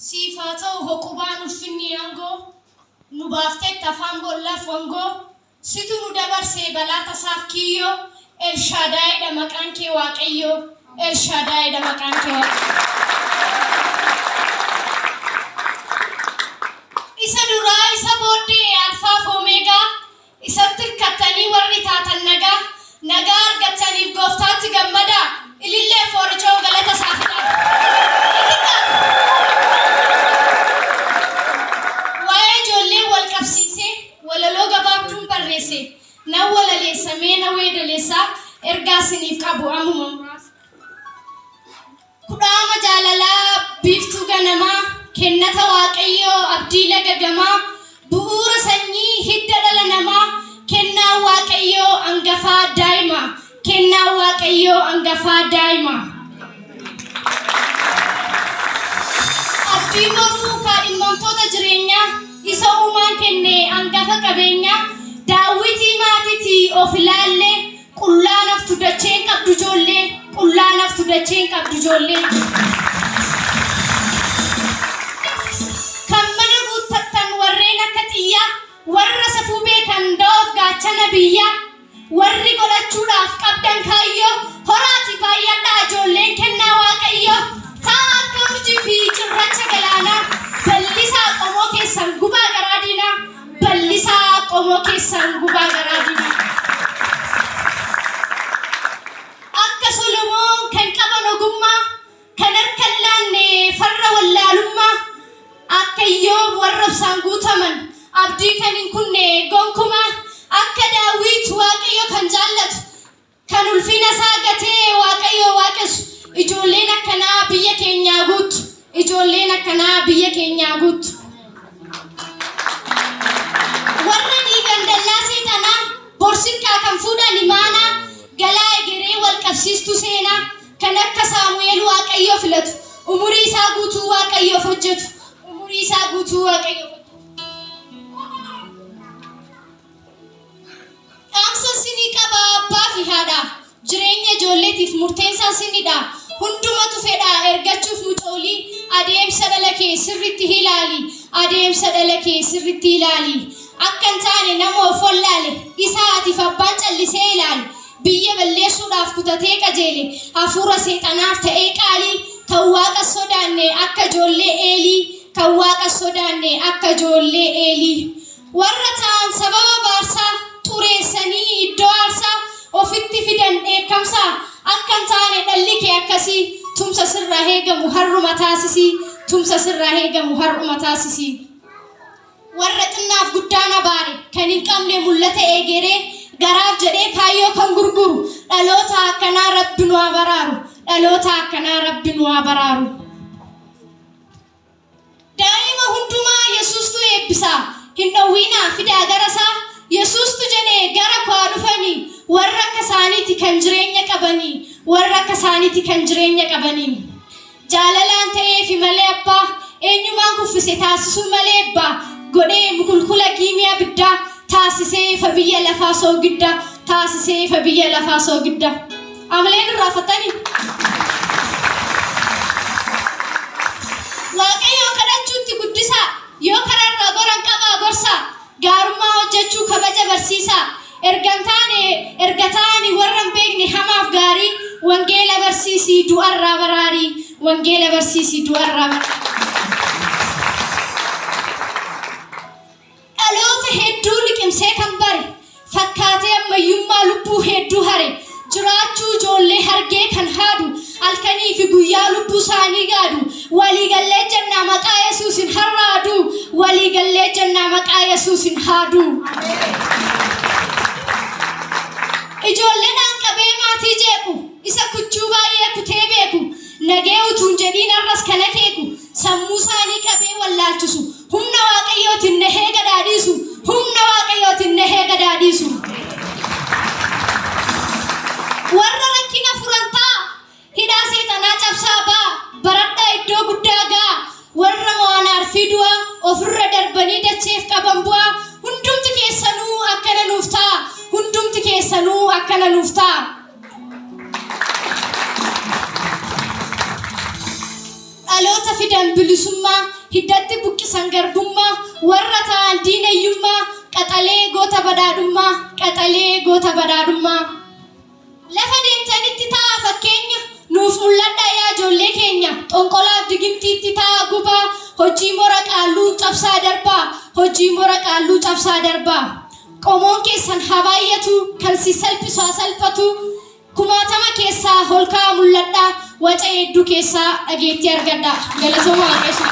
Sifatau hokubaan ulfinni aangoo nu baaftee afaan bollaaf wangoo situ nu dabarsee balaa tasaaf kiyyoo El Shaddaayiidha maqaan kee Waaqayyoo El Shaddaayiidha maqaan kee Waaqayyoo. Isa duraa isa booddee alfaa fi omeegaa isatti hirkattanii warri taatan nagaa argataniif gooftaatti gammadaa ilillee fooricoo galata isaaf walaloo gabaabduun barreesse na walaleessamee na weedaleessaa ergaa isiniif qabu ammuma muraasa. Kudhaama jaalalaa biiftuu ganamaa kennata Waaqayyoo abdii lagagamaa bu'uura sanyii hidda dhala namaa kennaa Waaqayyoo angafaa daa'ima kennaa Waaqayyoo angafaa daa'ima. Abdii boruu kaadhimamtoota jireenyaa isa uumaan kenne angafa qabeenya daawwitii maatitii of ilaalle qullaa naftu dacheen qabdu ijoollee qullaa naftu dacheen qabdu ijoollee. Kan mana guuttattan warreen akka xiyyaa warra safuu beekan da'oof gaachana biyyaa warri godhachuudhaaf qabdan kaayyoo horaati baay'adhaa ijoolleen kennaa Waaqayyoo ta'a akka urjii fi cirracha galaanaa ballisaa qomoo keessan gubaa garaa diinaa ballisaa qomoo keessan gubaa garaa diinaa. Akka Solomoon kan qaban ogummaa kan harka hin laanne farra wallaalummaa akka Iyyoob warra obsaan guutaman abdii kan hin kunne gonkumaa akka Daawit Waaqayyo kan jaallatu kan ulfina isaa gatee Waaqayyo waaqessu ijoolleen akkanaa biyya keenyaa guutu. Ijoolleen akkanaa biyya keenyaa guutu. Warra dhiigan dallaa seexanaa borsikkaa kan fuudhan imaanaa galaa egeree wal qabsiistu seenaa kan akka Saamu'eel Waaqayyoo filatu umurii isaa guutuu Waaqayyoof hojjetu umurii isaa guutuu Waaqayyoof hojjetu. Dhaamsa isinii qaba abbaa fi haadhaa jireenya ijoolleetiif murteessaa isinidha. Hundumatu fedha ergachuuf mucoolii adeemsa dhala kee sirriitti ilaali adeemsa dhala kee sirriitti ilaali akka hin taane nama of wallaale isa atiif abbaan callisee ilaali biyya balleessuudhaaf kutatee qajeele hafuura seexanaaf ta'ee qaalii kan waaqa sodaanne akka ijoollee eelii kan waaqa sodaanne akka ijoollee eelii warra ta'an sababa baarsaa xureessanii iddoo aarsaa ofitti fidan dheekkamsaa akka hin taane dhalli kee akkasii tumsa sirraa eegamu har'uma taasisii tumsa sirraa eegamu har'uma taasisii. Warra xinnaaf guddaan abaare kan hin qabne mul'ata eegeree garaaf jedhee kaayyoo kan gurguru dhaloota akkanaa Rabbi nu haa baraaru dhaloota akkanaa Rabbi nu haa baraaru. Daa'ima hundumaa Yesuustu eebbisaa hin dhowwiinaa fidaa garasaa Yesuustu jedhee gara koo dhufanii warra akka isaaniiti kan jireenya qabanii warra akka isaaniiti kan jireenya qabanii jaalalaan ta'eefi malee abbaa eenyumaan kuffise taasisuu malee abbaa godhee mukulkula giimii abiddaa taasisee fa biyya lafaa soogidda taasisee fa biyya lafaa soogidda. Amaleen irraa fattanii Waaqayyoo kadhachuutti guddisaa yoo kararraa goran qabaa gorsaa gaarummaa hojjechuu kabaja barsiisaa erga taani warra hin beekne hamaaf gaarii wangeela barsiisii du'arraa baraarii wangeela barsiisii du'arraa baraarii. Dhaloota hedduu liqimsee kan bare fakkaatee ammayyummaa lubbuu hedduu hare jiraachuu ijoollee hargee kan haadu halkanii fi guyyaa lubbuu isaanii gaadu waliigallee jannaa maqaa Yesuusin harraadu waliigallee jannaa maqaa Yesuusin haadu. Ijoolleen hanqabee maatii jeequ isa kuchuu baay'ee kutee beeku nagee utuun jedhiin arras kana keeku sammuu isaanii qabee wallaalchisu humna Waaqayyootiin nahee gadaadhiisu humna Waaqayyootiin nahee gadaadhiisu. Warra rakkina furantaa hidhaa seexanaa cabsaa ba'a baradhaa iddoo guddaa ga'a warra mo'anaar fidua ofirra darbanii dacheef qaban bu'aa hundumti keessanuu akkana nuuf ta'a hundumti keessanuu akkana nuuf ta'a. dhaloota fidan bilisummaa hiddatti buqqisan garbummaa warra ta'an diinayyummaa qaxalee goota badhaadhummaa qaxalee goota badhaadhummaa lafa deemtanitti ta'a fakkeenya nuuf mul'adha yaa ijoollee keenya xonqolaaf digimtiitti ta'a gubaa hojii mora qaalluu cabsaa darbaa hojii mora qaalluu cabsaa darbaa qomoon keessan habaayyatu kan si salphisu salphatu kumaatama keessaa holkaa mul'adha waca hedduu keessaa dhageettii argadha galatoomaa waaqessu